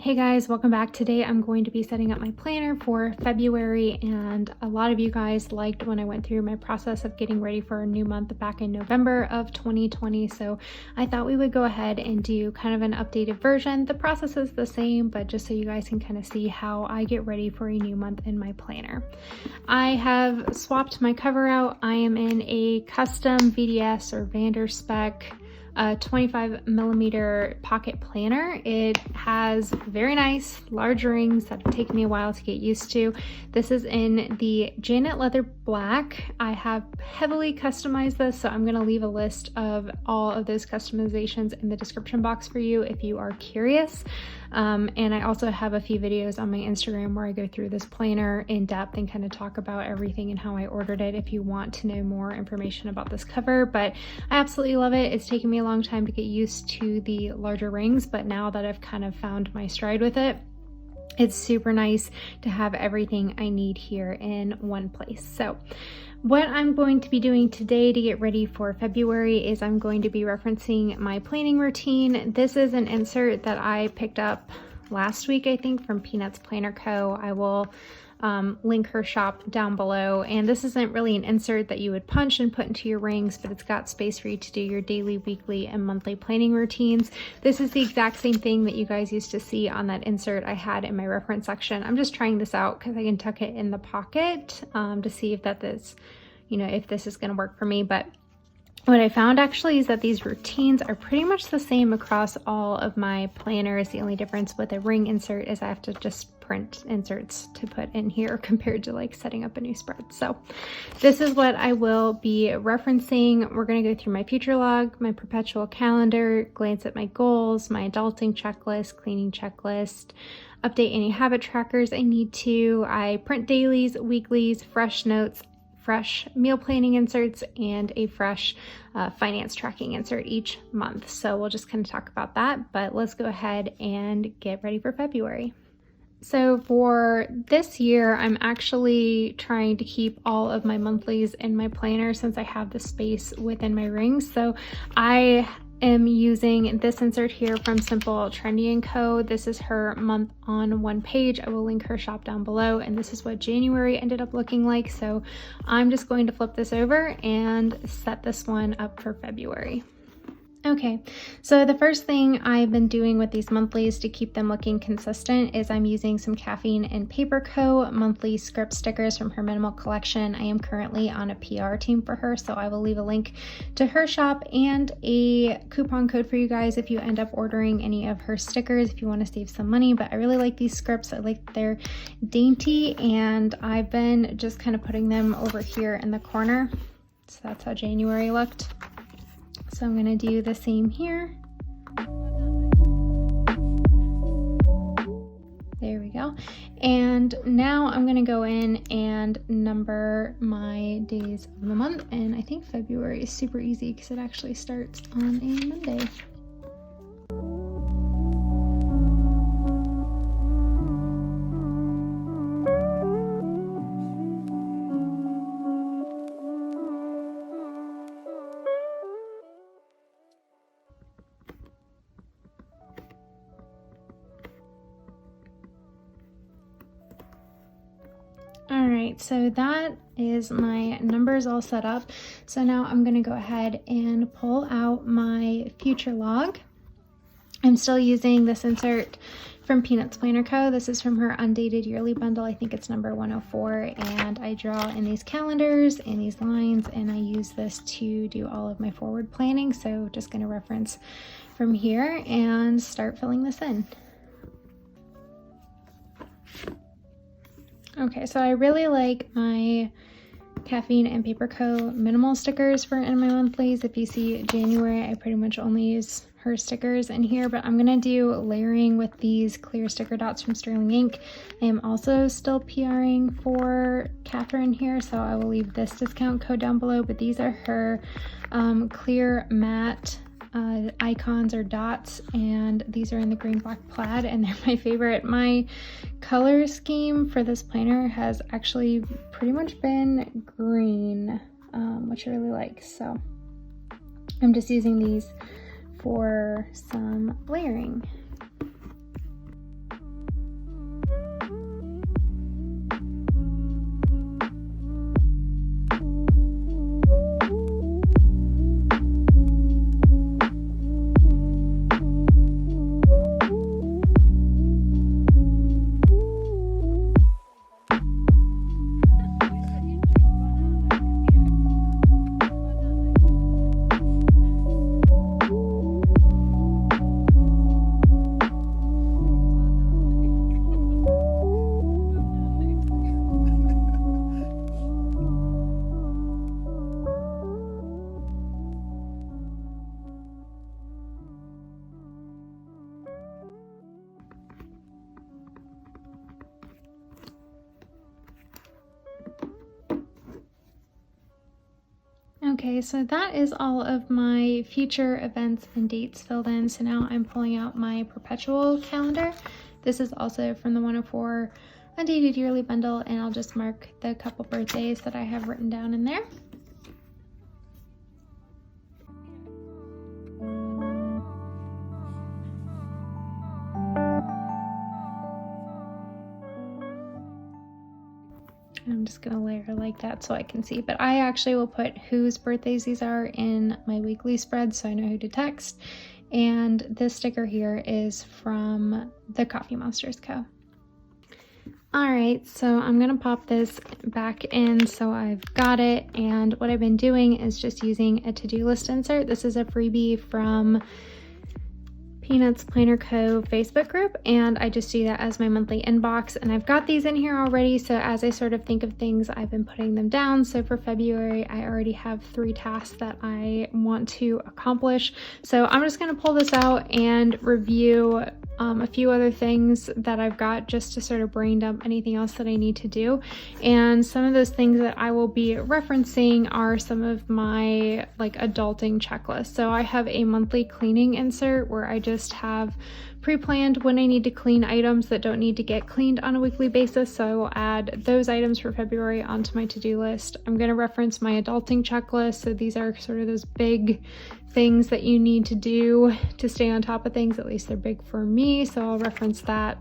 Hey guys, welcome back. Today I'm going to be setting up my planner for February, and a lot of you guys liked when I went through my process of getting ready for a new month back in November of 2020, so I thought we would go ahead and do kind of an updated version. The process is the same, but just so you guys can kind of see how I get ready for a new month in my planner. I have swapped my cover out. I am in a custom VDS or Vanderspec 25mm pocket planner. It has very nice large rings that have taken me a while to get used to. This is in the Janet Leather Black. I have heavily customized this, so I'm going to leave a list of all of those customizations in the description box for you if you are curious. And I also have a few videos on my Instagram where I go through this planner in depth and kind of talk about everything and how I ordered it if you want to know more information about this cover. But I absolutely love it. It's taken me a long time to get used to the larger rings, but now that I've kind of found my stride with it, it's super nice to have everything I need here in one place. So what I'm going to be doing today to get ready for February is I'm going to be referencing my planning routine. This is an insert that I picked up last week, I think, from Peanuts Planner Co. I will link her shop down below. And this isn't really an insert that you would punch and put into your rings, but it's got space for you to do your daily, weekly, and monthly planning routines. This is the exact same thing that you guys used to see on that insert I had in my reference section. I'm just trying this out because I can tuck it in the pocket to see if that is, if this is going to work for me. But what I found actually is that these routines are pretty much the same across all of my planners. The only difference with a ring insert is I have to just print inserts to put in here compared to like setting up a new spread. So this is what I will be referencing. We're going to go through my future log, my perpetual calendar, glance at my goals, my adulting checklist, cleaning checklist, update any habit trackers I need to. I print dailies, weeklies, fresh notes, fresh meal planning inserts, and a fresh finance tracking insert each month. So we'll just kind of talk about that, but let's go ahead and get ready for February. So for this year, I'm actually trying to keep all of my monthlies in my planner since I have the space within my rings. So I am using this insert here from Trendy Co. This is her month on one page. I will link her shop down below, and this is what January ended up looking like. So I'm just going to flip this over and set this one up for February. Okay, so the first thing I've been doing with these monthlies to keep them looking consistent is I'm using some Caffeine and Paper Co. monthly script stickers from her minimal collection. I am currently on a PR team for her, so I will leave a link to her shop and a coupon code for you guys if you end up ordering any of her stickers if you want to save some money. But I really like these scripts. I like they're dainty, and I've been just kind of putting them over here in the corner. So that's how January looked. So I'm going to do the same here. There we go. And now I'm going to go in and number my days of the month. And I think February is super easy because it actually starts on a Monday. All right, so that is my numbers all set up. So now I'm going to go ahead and pull out my future log. I'm still using this insert from Peanuts Planner Co. This is from her undated yearly bundle. I think it's number 104, and I draw in these calendars and these lines, and I use this to do all of my forward planning. So just going to reference from here and start filling this in. Okay, so I really like my Caffeine and Paper Co. minimal stickers for in my monthlies. If you see January, I pretty much only use her stickers in here, but I'm gonna do layering with these clear sticker dots from Sterling Ink. I am also still PRing for Catherine here, so I will leave this discount code down below, but these are her clear matte icons or dots, and these are in the green black plaid, and they're my favorite. My color scheme for this planner has actually pretty much been green, which I really like, so I'm just using these for some layering. Okay, so that is all of my future events and dates filled in. So now I'm pulling out my perpetual calendar. This is also from the 104 Undated Yearly Bundle, and I'll just mark the couple birthdays that I have written down in there. I'm just gonna layer like that so I can see, but I actually will put whose birthdays these are in my weekly spread so I know who to text. And this sticker here is from the Coffee Monsters Co. All right, so I'm gonna pop this back in so I've got it, and what I've been doing is just using a to-do list insert. This is a freebie from Peanuts Planner Co. Facebook group, and I just do that as my monthly inbox, and I've got these in here already, so as I sort of think of things, I've been putting them down. So for February, I already have 3 tasks that I want to accomplish, so I'm just going to pull this out and review a few other things that I've got just to sort of brain dump anything else that I need to do. And some of those things that I will be referencing are some of my like adulting checklists. So I have a monthly cleaning insert where I just have pre-planned when I need to clean items that don't need to get cleaned on a weekly basis. So I will add those items for February onto my to-do list. I'm going to reference my adulting checklist. So these are sort of those big things that you need to do to stay on top of things. At least they're big for me. So I'll reference that.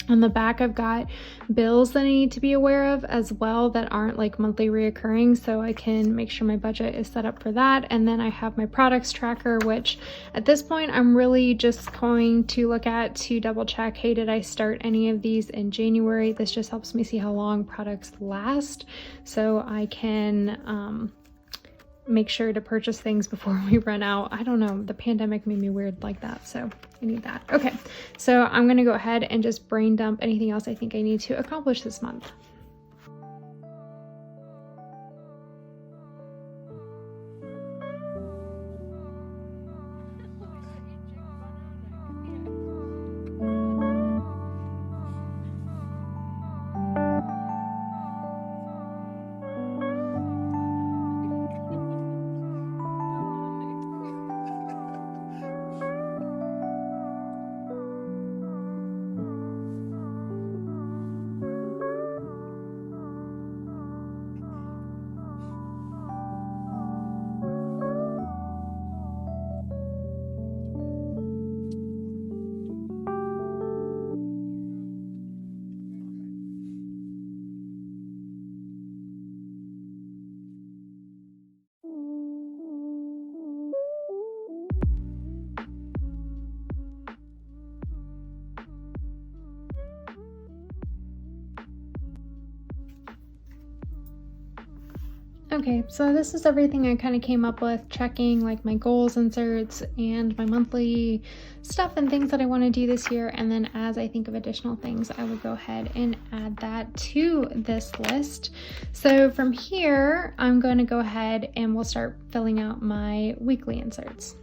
On the back, I've got bills that I need to be aware of as well that aren't like monthly reoccurring, so I can make sure my budget is set up for that. And then I have my products tracker, which at this point I'm really just going to look at to double check, hey, did I start any of these in January? This just helps me see how long products last, so I can make sure to purchase things before we run out. I don't know, the pandemic made me weird like that, so I need that. Okay, so I'm gonna go ahead and just brain dump anything else I think I need to accomplish this month. Okay, so this is everything I kind of came up with, checking like my goals inserts and my monthly stuff and things that I want to do this year. And then as I think of additional things, I would go ahead and add that to this list. So from here, I'm going to go ahead and we'll start filling out my weekly inserts.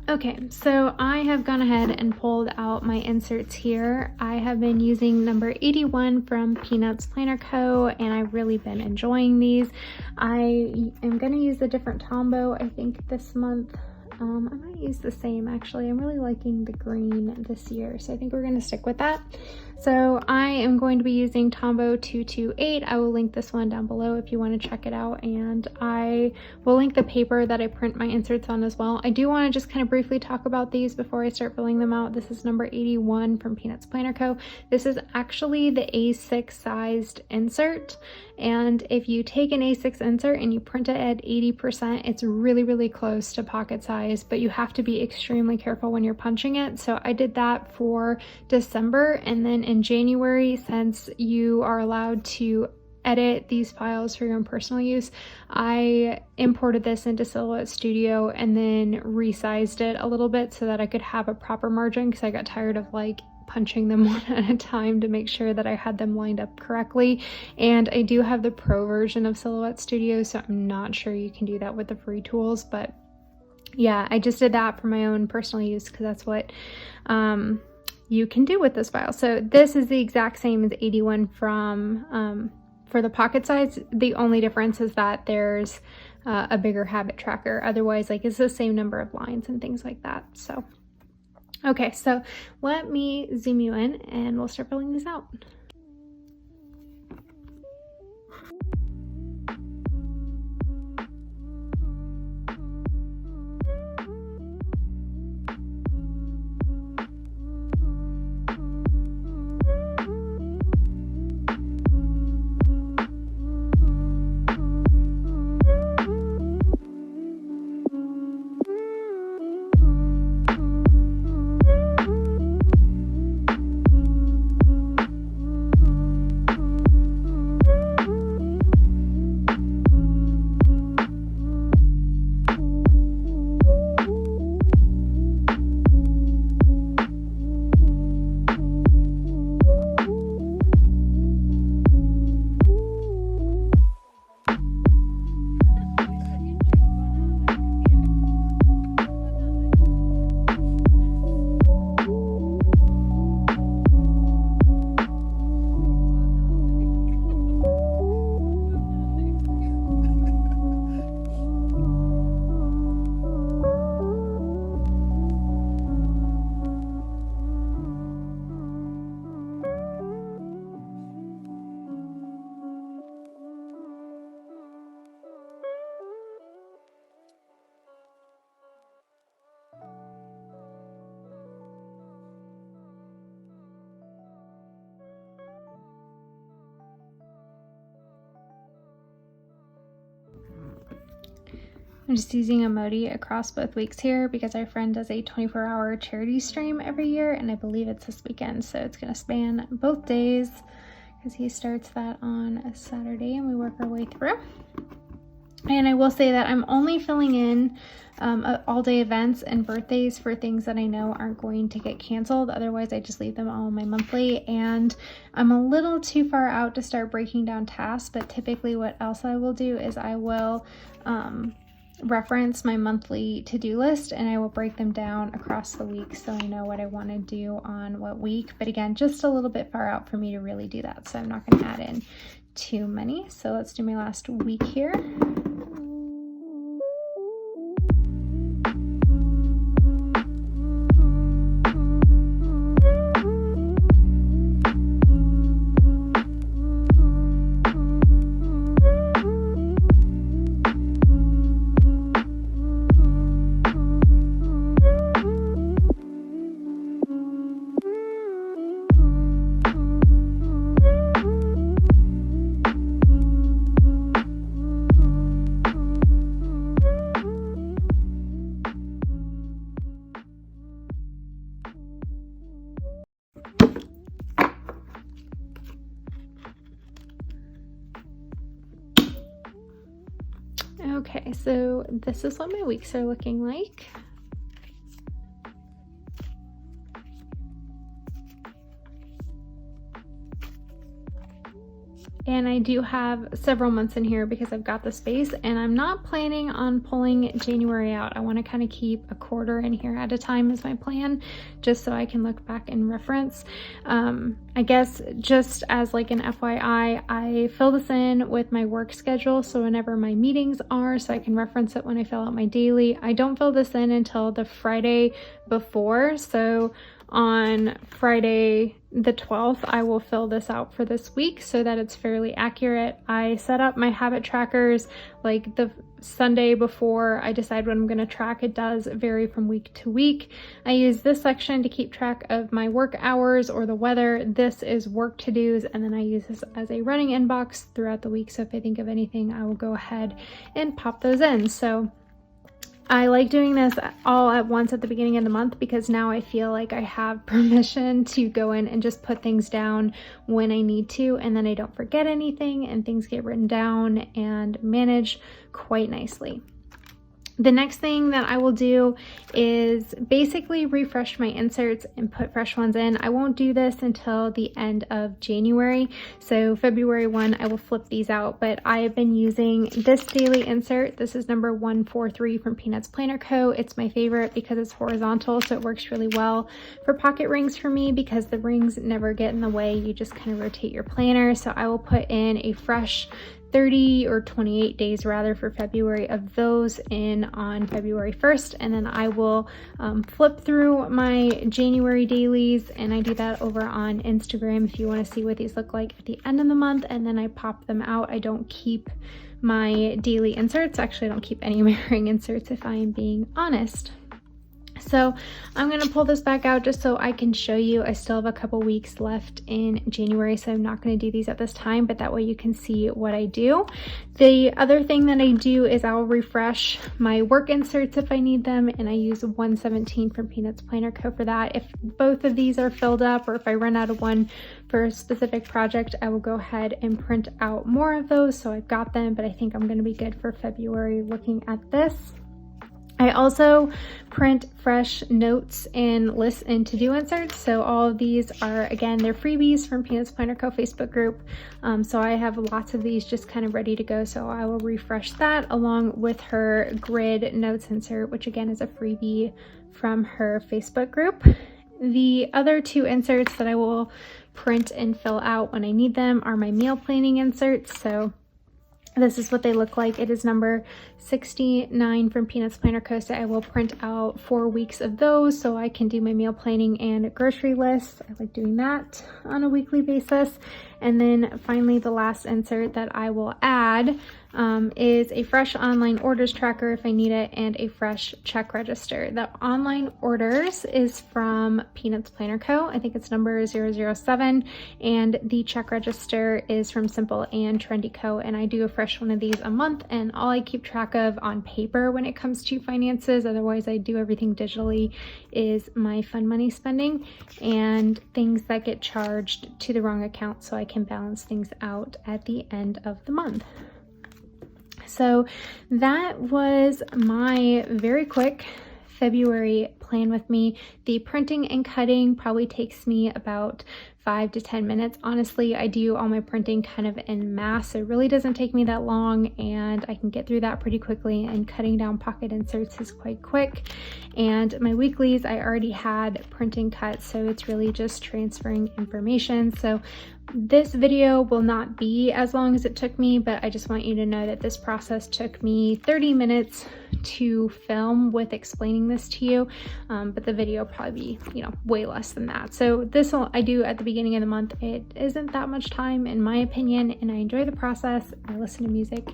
Okay, so I have gone ahead and pulled out my inserts here. I have been using number 81 from Peanuts Planner Co. and I've really been enjoying these. I am going to use a different Tombow, I think, this month. I might use the same actually. I'm really liking the green this year, so I think we're going to stick with that. So I am going to be using Tombow 228. I will link this one down below if you want to check it out, and I will link the paper that I print my inserts on as well. I do want to just kind of briefly talk about these before I start filling them out. This is number 81 from Peanuts Planner Co. This is actually the A6 sized insert, and if you take an A6 insert and you print it at 80%, it's really, really close to pocket size, but you have to be extremely careful when you're punching it. So I did that for December, and then in January, since you are allowed to edit these files for your own personal use, I imported this into Silhouette Studio and then resized it a little bit so that I could have a proper margin, because I got tired of like punching them one at a time to make sure that I had them lined up correctly. And I do have the pro version of Silhouette Studio, so I'm not sure you can do that with the free tools, but yeah, I just did that for my own personal use because that's what you can do with this file. So this is the exact same as 81 from for the pocket size. The only difference is that there's a bigger habit tracker. Otherwise, like, it's the same number of lines and things like that. So, okay, so let me zoom you in and we'll start filling these out. I'm just using emoji across both weeks here because our friend does a 24-hour charity stream every year, and I believe it's this weekend, so it's going to span both days because he starts that on a Saturday and we work our way through. And I will say that I'm only filling in all-day events and birthdays for things that I know aren't going to get canceled. Otherwise, I just leave them all in my monthly. And I'm a little too far out to start breaking down tasks, but typically what else I will do is I will reference my monthly to-do list, and I will break them down across the week so I know what I want to do on what week. But again, just a little bit far out for me to really do that, so I'm not going to add in too many. So let's do my last week here. Okay, so this is what my weeks are looking like. And I do have several months in here because I've got the space, and I'm not planning on pulling January out. I want to kind of keep a quarter in here at a time as my plan, just so I can look back and reference. I guess just as like an FYI, I fill this in with my work schedule, so whenever my meetings are, so I can reference it when I fill out my daily. I don't fill this in until the Friday before, so on Friday the 12th, I will fill this out for this week so that it's fairly accurate. I set up my habit trackers like the Sunday before I decide what I'm going to track. It does vary from week to week. I use this section to keep track of my work hours or the weather. This is work to-dos, and then I use this as a running inbox throughout the week. So if I think of anything, I will go ahead and pop those in. So I like doing this all at once at the beginning of the month because now I feel like I have permission to go in and just put things down when I need to, and then I don't forget anything and things get written down and managed quite nicely. The next thing that I will do is basically refresh my inserts and put fresh ones in. I won't do this until the end of January. So February 1, I will flip these out, but I have been using this daily insert. This is number 143 from Peanuts Planner Co. It's my favorite because it's horizontal, so it works really well for pocket rings for me because the rings never get in the way. You just kind of rotate your planner. So I will put in a fresh 30 or 28 days rather for February of those in on February 1st, and then I will flip through my January dailies, and I do that over on Instagram if you want to see what these look like at the end of the month, and then I pop them out. I don't keep my daily inserts. Actually, I don't keep any of my ring inserts if I am being honest. So I'm going to pull this back out just so I can show you. I still have a couple weeks left in January, so I'm not going to do these at this time, but that way you can see what I do. The other thing that I do is I'll refresh my work inserts if I need them, and I use 117 from Peanuts Planner Co. for that. If both of these are filled up or if I run out of one for a specific project, I will go ahead and print out more of those so I've got them, but I think I'm going to be good for February looking at this. I also print fresh notes and lists and to-do inserts. So all of these are, again, they're freebies from Peanuts Planner Co. Facebook group. So I have lots of these just kind of ready to go. So I will refresh that along with her grid notes insert, which again is a freebie from her Facebook group. The other two inserts that I will print and fill out when I need them are my meal planning inserts. So this is what they look like. It is number 69 from Peanuts Planner Co. So I will print out 4 weeks of those so I can do my meal planning and grocery lists. I like doing that on a weekly basis. And then finally, the last insert that I will add is a fresh online orders tracker if I need it, and a fresh check register. The online orders is from Peanuts Planner Co. I think it's number 007, and the check register is from Simple and Trendy Co. And I do a fresh one of these a month, and all I keep track of on paper when it comes to finances, otherwise I do everything digitally, is my fun money spending and things that get charged to the wrong account so I can balance things out at the end of the month. So that was my very quick February plan with me. The printing and cutting probably takes me about 5 to 10 minutes. Honestly, I do all my printing kind of en masse, so it really doesn't take me that long, and I can get through that pretty quickly, and cutting down pocket inserts is quite quick. And my weeklies, I already had printing cut, so it's really just transferring information. So this video will not be as long as it took me, but I just want you to know that this process took me 30 minutes to film with explaining this to you, but the video will probably be, way less than that. So this I do at the beginning of the month. It isn't that much time in my opinion, and I enjoy the process. I listen to music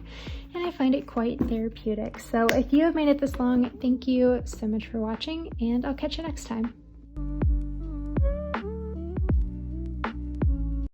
and I find it quite therapeutic. So if you have made it this long, thank you so much for watching, and I'll catch you next time.